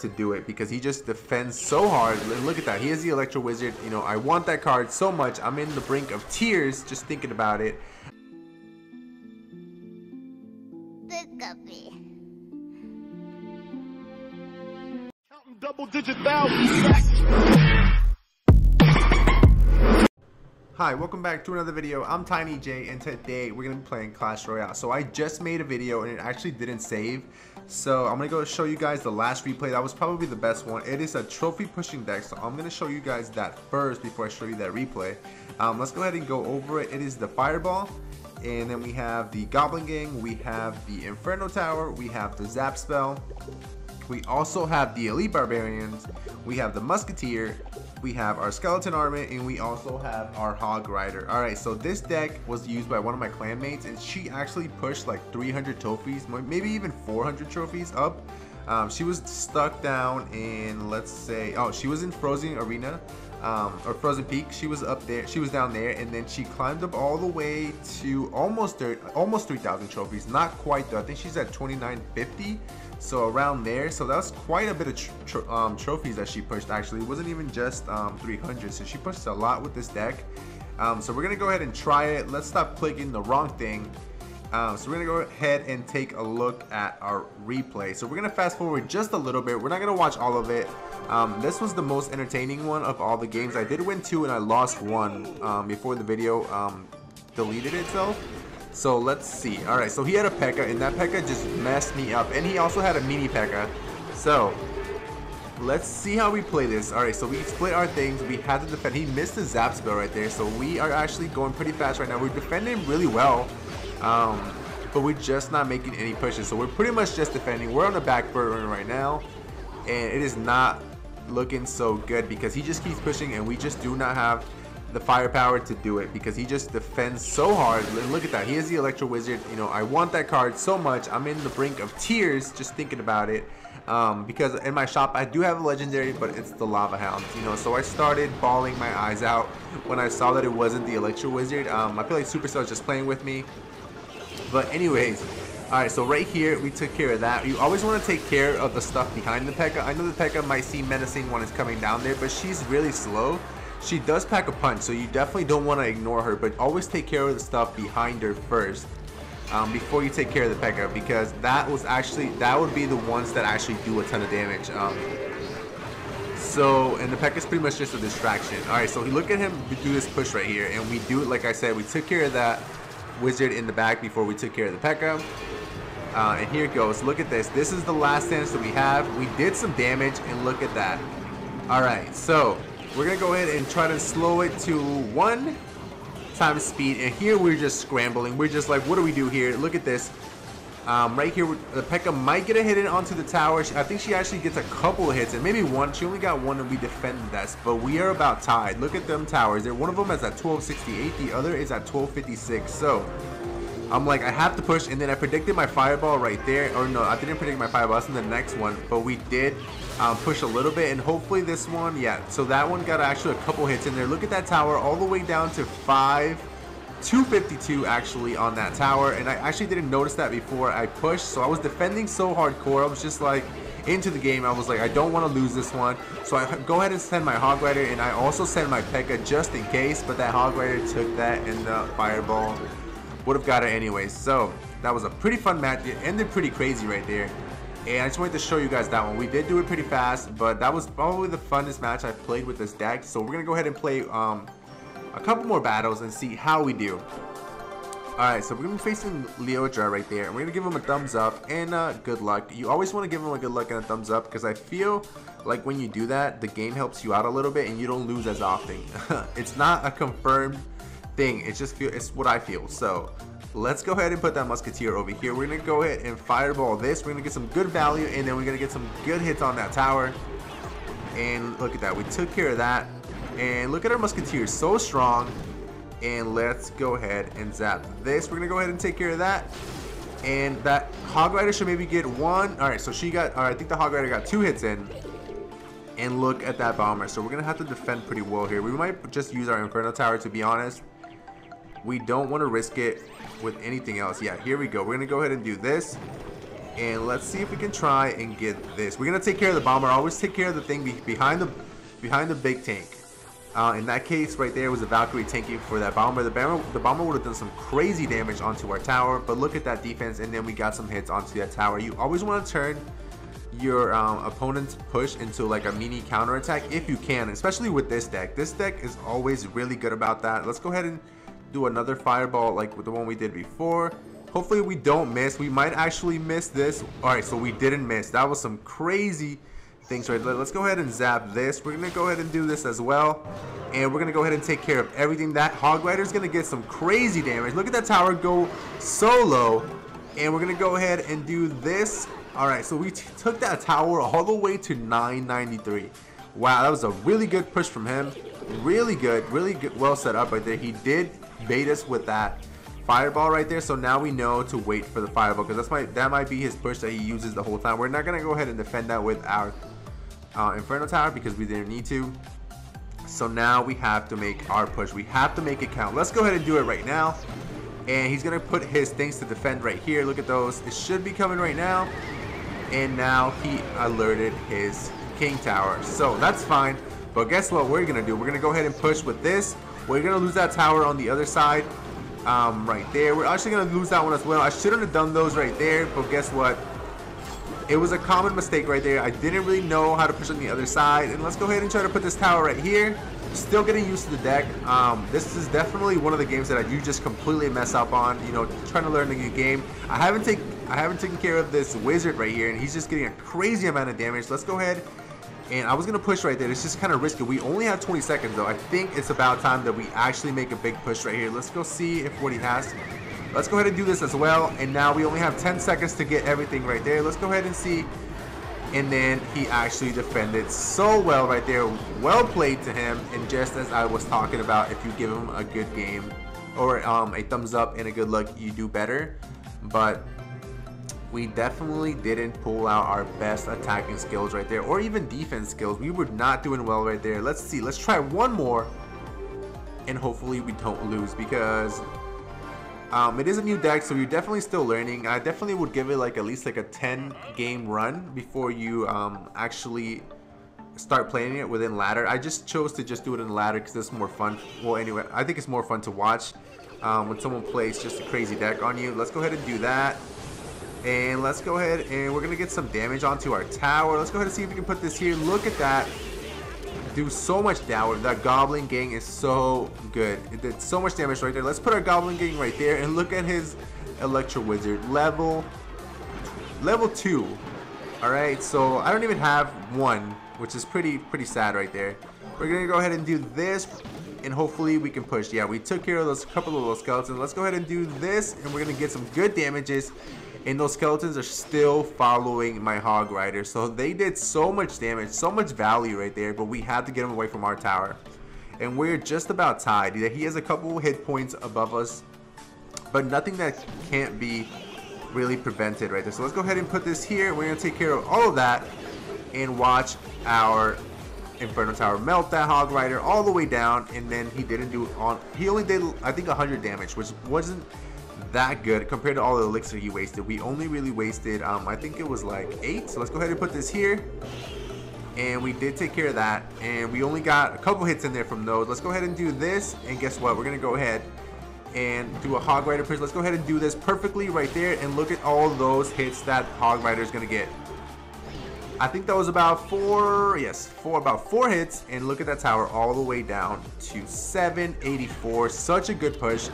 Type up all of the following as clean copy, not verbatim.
to do it because he just defends so hard. Look at that. He is the Electro Wizard. You know, I want that card so much. I'm in the brink of tears just thinking about it. Counting double-digit thousands. Hi, welcome back to another video. I'm Tiny J, and today we're gonna be playing Clash Royale. So I just made a video and it actually didn't save. So I'm gonna go show you guys the last replay. That was probably the best one. It is a trophy pushing deck, so I'm gonna show you guys that first before I show you that replay. Let's go ahead and go over it. It is the Fireball, and then we have the Goblin Gang, we have the Inferno Tower, we have the Zap Spell. We also have the Elite Barbarians, we have the Musketeer, we have our Skeleton Army, and we also have our Hog Rider. Alright, so this deck was used by one of my clanmates, and she actually pushed like 300 trophies, maybe even 400 trophies up. She was stuck down in, let's say, oh, she was in Frozen Arena, or Frozen Peak. She was up there, she was down there, and then she climbed up all the way to almost 3,000 trophies. Not quite though, I think she's at 2,950. So around there, so that's quite a bit of trophies that she pushed. Actually, it wasn't even just 300, so she pushed a lot with this deck. So we're gonna go ahead and try it. Let's stop clicking the wrong thing. So we're gonna go ahead and take a look at our replay. So we're gonna fast forward just a little bit. We're not gonna watch all of it. This was the most entertaining one of all the games. I did win 2 and I lost 1 before the video deleted itself. So let's see. Alright, so he had a P.E.K.K.A. and that P.E.K.K.A. just messed me up. And he also had a mini P.E.K.K.A. So let's see how we play this. Alright, so we split our things. We had to defend. He missed the Zap Spell right there. So we are actually going pretty fast right now. We're defending really well. But we're just not making any pushes. So we're pretty much just defending. We're on the back burner right now. And it is not looking so good because he just keeps pushing and we just do not have the firepower to do it because he just defends so hard. Look at that. He is the Electro Wizard. You know, I want that card so much. I'm in the brink of tears just thinking about it. Because in my shop I do have a legendary, but it's the Lava Hound. You know, so I started bawling my eyes out when I saw that it wasn't the Electro Wizard. I feel like Supercell is just playing with me. But anyways, alright, so right here we took care of that. You always want to take care of the stuff behind the P.E.K.K.A. I know the P.E.K.K.A. might seem menacing when it's coming down there, but she's really slow. She does pack a punch, so you definitely don't want to ignore her, but always take care of the stuff behind her first before you take care of the P.E.K.K.A. because that would be the ones that actually do a ton of damage. And the P.E.K.K.A. is pretty much just a distraction. Alright, so look at him do this push right here, and we do it like I said. We took care of that wizard in the back before we took care of the P.E.K.K.A. And here it goes. Look at this. This is the last stance that we have. We did some damage, and look at that. Alright, so we're gonna go ahead and try to slow it to 1 times speed, and here we're just scrambling. We're just like, what do we do here? Look at this. Right here, the P.E.K.K.A. might get a hit in onto the tower. I think she actually gets a couple of hits, and maybe 1. She only got 1, and we defended that. But we are about tied. Look at them towers. One of them is at 1268. The other is at 1256. So I'm like, I have to push, and then I predicted my fireball right there. Or no, I didn't predict my fireball. That's in the next one. But we did push a little bit, and hopefully this one, yeah. So that one got actually a couple hits in there. Look at that tower all the way down to 252 actually on that tower, and I actually didn't notice that before I pushed. So I was defending so hardcore. I was just like into the game. I was like, I don't want to lose this one. So I go ahead and send my Hog Rider, and I also send my P.E.K.K.A. just in case. But that Hog Rider took that, and the fireball would have got it anyways. So that was a pretty fun match. It ended pretty crazy right there. And I just wanted to show you guys that one. We did do it pretty fast, but that was probably the funnest match I've played with this deck. So we're gonna go ahead and play a couple more battles and see how we do. Alright, so we're gonna be facing Leodra right there, and we're gonna give him a thumbs up and good luck. You always want to give him a good luck and a thumbs up because I feel like when you do that, the game helps you out a little bit and you don't lose as often. It's not a confirmed thing. It's what I feel. So let's go ahead and put that Musketeer over here. We're gonna go ahead and fireball this. We're gonna get some good value, and then we're gonna get some good hits on that tower. And look at that, we took care of that. And look at our Musketeer, so strong. And let's go ahead and zap this. We're gonna go ahead and take care of that. And that Hog Rider should maybe get 1. Alright, so she got, I think the Hog Rider got 2 hits in. And look at that bomber. So we're gonna have to defend pretty well here. We might just use our Inferno Tower, to be honest. We don't want to risk it with anything else. Yeah, here we go. We're gonna go ahead and do this. And let's see if we can try and get this. We're gonna take care of the bomber. Always take care of the thing behind the big tank. In that case, right there was a Valkyrie tanking for that bomber. The bomber would have done some crazy damage onto our tower. But look at that defense, and then we got some hits onto that tower. You always want to turn your opponent's push into like a mini counter attack if you can, especially with this deck. This deck is always really good about that. Let's go ahead and do another fireball like with the one we did before. Hopefully we don't miss. We might actually miss this. Alright, so we didn't miss. That was some crazy things right there. Let's go ahead and zap this. We're gonna go ahead and do this as well. And we're gonna go ahead and take care of everything. That Hog Rider is gonna get some crazy damage. Look at that tower go so low. And we're gonna go ahead and do this. Alright, so we took that tower all the way to 993. Wow, that was a really good push from him. Really good, well set up right there. He did bait us with that fireball right there, so now we know to wait for the fireball, because that might be his push that he uses the whole time. We're not gonna go ahead and defend that with our Inferno Tower because we didn't need to. So now we have to make our push. We have to make it count. Let's go ahead and do it right now. And he's gonna put his things to defend right here. Look at those. It should be coming right now. And now he alerted his King Tower, so that's fine. But guess what we're gonna do? We're gonna go ahead and push with this. We're gonna lose that tower on the other side. Right there, we're actually gonna lose that one as well. I shouldn't have done those right there, but guess what, it was a common mistake right there. I didn't really know how to push on the other side. And let's go ahead and try to put this tower right here. Still getting used to the deck. This is definitely one of the games that you just completely mess up on, you know, trying to learn a new game. I haven't taken care of this wizard right here, and he's just getting a crazy amount of damage. Let's go ahead, and I was gonna push right there. It's just kind of risky. We only have 20 seconds though. I think it's about time that we actually make a big push right here. Let's go see if what he has. Let's go ahead and do this as well. And now we only have 10 seconds to get everything right there. Let's go ahead and see. And then he actually defended so well right there. Well played to him. And just as I was talking about, if you give him a good game or a thumbs up and a good look, you do better. But we definitely didn't pull out our best attacking skills right there, or even defense skills. We were not doing well right there. Let's see. Let's try one more, and hopefully we don't lose, because it is a new deck, so you're definitely still learning. I definitely would give it like at least like a 10 game run before you actually start playing it within ladder. I just chose to just do it in ladder because it's more fun. Well, anyway, I think it's more fun to watch when someone plays just a crazy deck on you. Let's go ahead and do that. And let's go ahead and we're going to get some damage onto our tower. Let's go ahead and see if we can put this here. Look at that. Do so much damage. That Goblin Gang is so good. It did so much damage right there. Let's put our Goblin Gang right there and look at his Electro Wizard. Level 2. Alright, so I don't even have 1, which is pretty sad right there. We're going to go ahead and do this, and hopefully we can push. Yeah, we took care of those couple of those skeletons. Let's go ahead and do this, and we're going to get some good damages. And those skeletons are still following my Hog Rider. So they did so much damage, so much value right there. But we had to get them away from our tower. And we're just about tied. He has a couple hit points above us, but nothing that can't be really prevented right there. So let's go ahead and put this here. We're going to take care of all of that and watch our Inferno Tower melt that Hog Rider all the way down. And then he didn't do on. He only did, I think, 100 damage, which wasn't that good compared to all the elixir he wasted. We only really wasted I think it was like 8. So let's go ahead and put this here, and we did take care of that, and we only got a couple hits in there from those. Let's go ahead and do this, and guess what, we're gonna go ahead and do a Hog Rider push. Let's go ahead and do this perfectly right there, and look at all those hits that Hog Rider is gonna get. I think that was about 4 hits, and look at that tower all the way down to 784. Such a good push.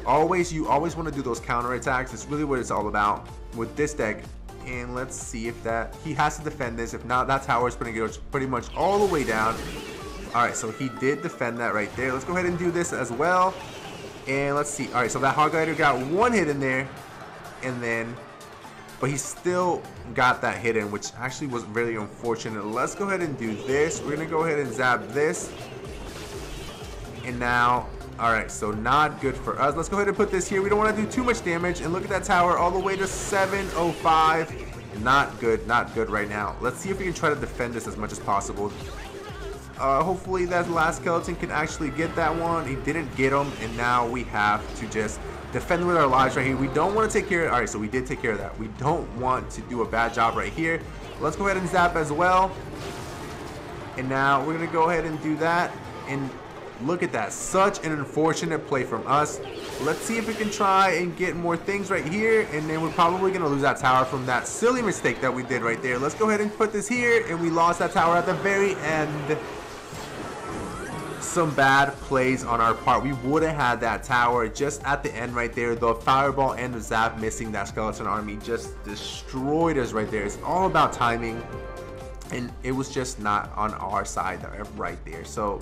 You always want to do those counter attacks. It's really what it's all about with this deck. And let's see if that he has to defend this. If not, that tower is going to go pretty much all the way down. Alright, so he did defend that right there. Let's go ahead and do this as well. And let's see. Alright, so that Hog Rider got 1 hit in there, and then but he still got that hit in, which actually was really unfortunate. Let's go ahead and do this. We're gonna go ahead and zap this, and now alright, so not good for us. Let's go ahead and put this here. We don't want to do too much damage. And look at that tower all the way to 705. Not good right now. Let's see if we can try to defend this as much as possible. Hopefully that last skeleton can actually get that one. He didn't get him, and now we have to just defend with our lives right here. We don't want to take care of, all right, so we did take care of that. We don't want to do a bad job right here. Let's go ahead and zap as well. And now we're going to go ahead and do that. And look at that. Such an unfortunate play from us. Let's see if we can try and get more things right here. And then we're probably going to lose that tower from that silly mistake that we did right there. Let's go ahead and put this here. And we lost that tower at the very end. Some bad plays on our part. We would have had that tower just at the end right there. The fireball and the zap missing that skeleton army just destroyed us right there. It's all about timing. And it was just not on our side right there. So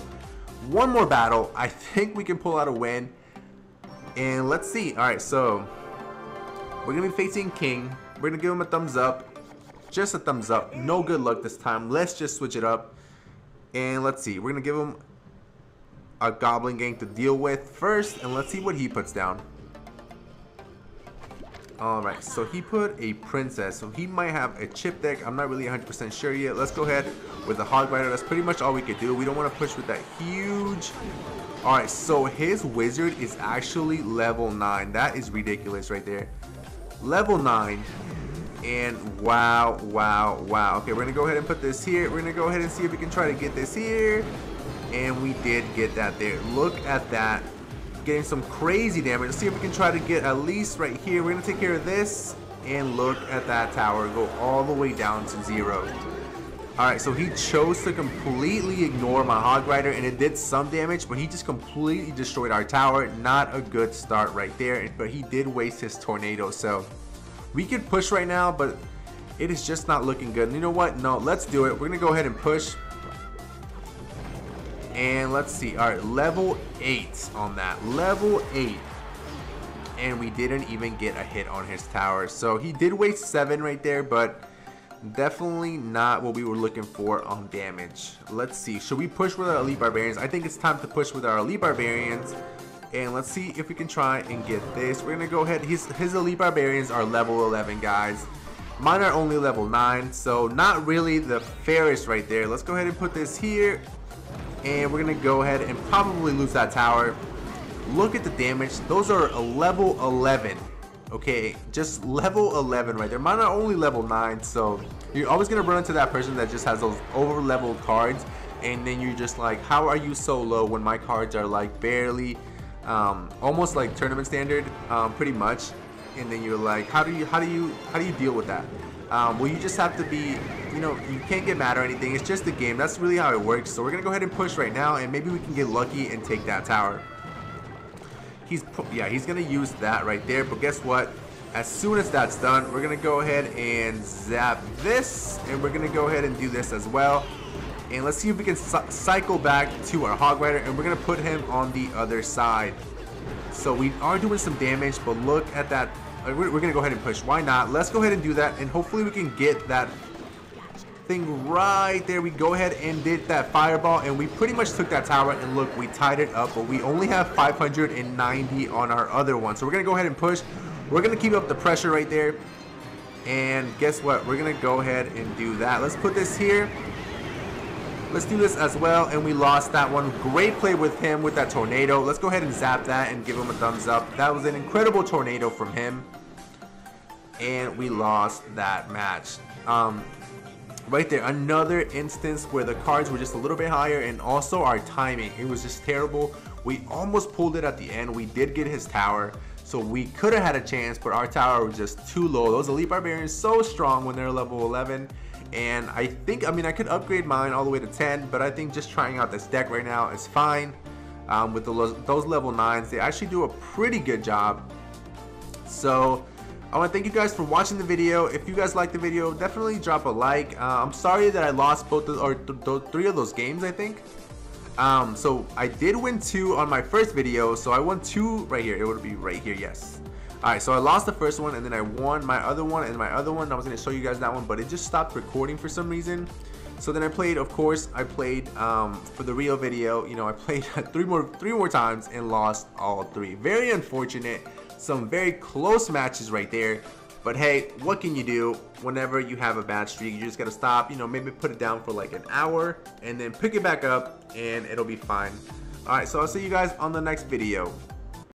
one more battle. I think we can pull out a win. And let's see. All right, so we're going to be facing King. We're going to give him a thumbs up. Just a thumbs up. No good luck this time. Let's just switch it up. And let's see. We're going to give him a Goblin Gang to deal with first. And let's see what he puts down. Alright, so he put a princess, so he might have a chip deck. I'm not really 100% sure yet. Let's go ahead with the hog rider. That's pretty much all we could do. We don't want to push with that huge. Alright, so his wizard is actually level 9. That is ridiculous right there. Level 9. And wow. Okay, we're going to go ahead and put this here. We're going to go ahead and see if we can try to get this here. And we did get that there. Look at that. Getting some crazy damage. Let's see if we can try to get at least right here. We're going to take care of this. And look at that tower go all the way down to 0. Alright, so he chose to completely ignore my hog rider. And it did some damage. But he just completely destroyed our tower. Not a good start right there. But he did waste his tornado. So we could push right now. But it is just not looking good. And you know what? No, let's do it. We're going to go ahead and push. And let's see. Alright, level 8 on that. Level 8. And we didn't even get a hit on his tower. So he did waste 7 right there, but definitely not what we were looking for on damage. Let's see. Should we push with our elite barbarians? I think it's time to push with our elite barbarians. And let's see if we can try and get this. We're going to go ahead. His elite barbarians are level 11, guys. Mine are only level 9, so not really the fairest right there. Let's go ahead and put this here. And we're going to go ahead and probably lose that tower. Look at the damage. Those are a level 11. Okay, just level 11 right there. Mine are only level 9. So you're always going to run into that person that just has those over leveled cards. And then you're just like, how are you so low when my cards are like barely, almost like tournament standard, pretty much. And then you're like, how do you deal with that? Well, you just have to be, you know, you can't get mad or anything. It's just a game. That's really how it works. So we're going to go ahead and push right now. And maybe we can get lucky and take that tower. He's going to use that right there. But guess what? As soon as that's done, we're going to go ahead and zap this. And we're going to go ahead and do this as well. And let's see if we can cycle back to our hog rider. And we're going to put him on the other side. So we are doing some damage. But look at that. We're going to go ahead and push. Why not? Let's go ahead and do that. And hopefully we can get that thing right there. We go ahead and did that fireball. And we pretty much took that tower. And look, we tied it up. But we only have 590 on our other one. So we're going to go ahead and push. We're going to keep up the pressure right there. And guess what? We're going to go ahead and do that. Let's put this here. Let's do this as well. And we lost that one. Great play with him with that tornado. Let's go ahead and zap that and give him a thumbs up. That was an incredible tornado from him. And we lost that match. Right there, another instance where the cards were just a little bit higher, and also our timing. It was just terrible. We almost pulled it at the end. We did get his tower, so we could have had a chance, but our tower was just too low. Those elite barbarians so strong when they're level 11. And I think, I mean, I could upgrade mine all the way to 10, but I think just trying out this deck right now is fine. With those level 9s, they actually do a pretty good job. So I want to thank you guys for watching the video. If you guys liked the video, definitely drop a like. I'm sorry that I lost both three of those games, I think. So I did win 2 on my first video, so I won 2 right here. It would be right here, yes. Alright, so I lost the first one, and then I won my other one, and my other one, I was going to show you guys that one, but it just stopped recording for some reason. So then I played, of course, I played for the real video, you know, I played three more times and lost all 3. Very unfortunate. Some very close matches right there. But hey, what can you do whenever you have a bad streak? You just got to stop, you know, maybe put it down for like an hour and then pick it back up and it'll be fine. Alright, so I'll see you guys on the next video.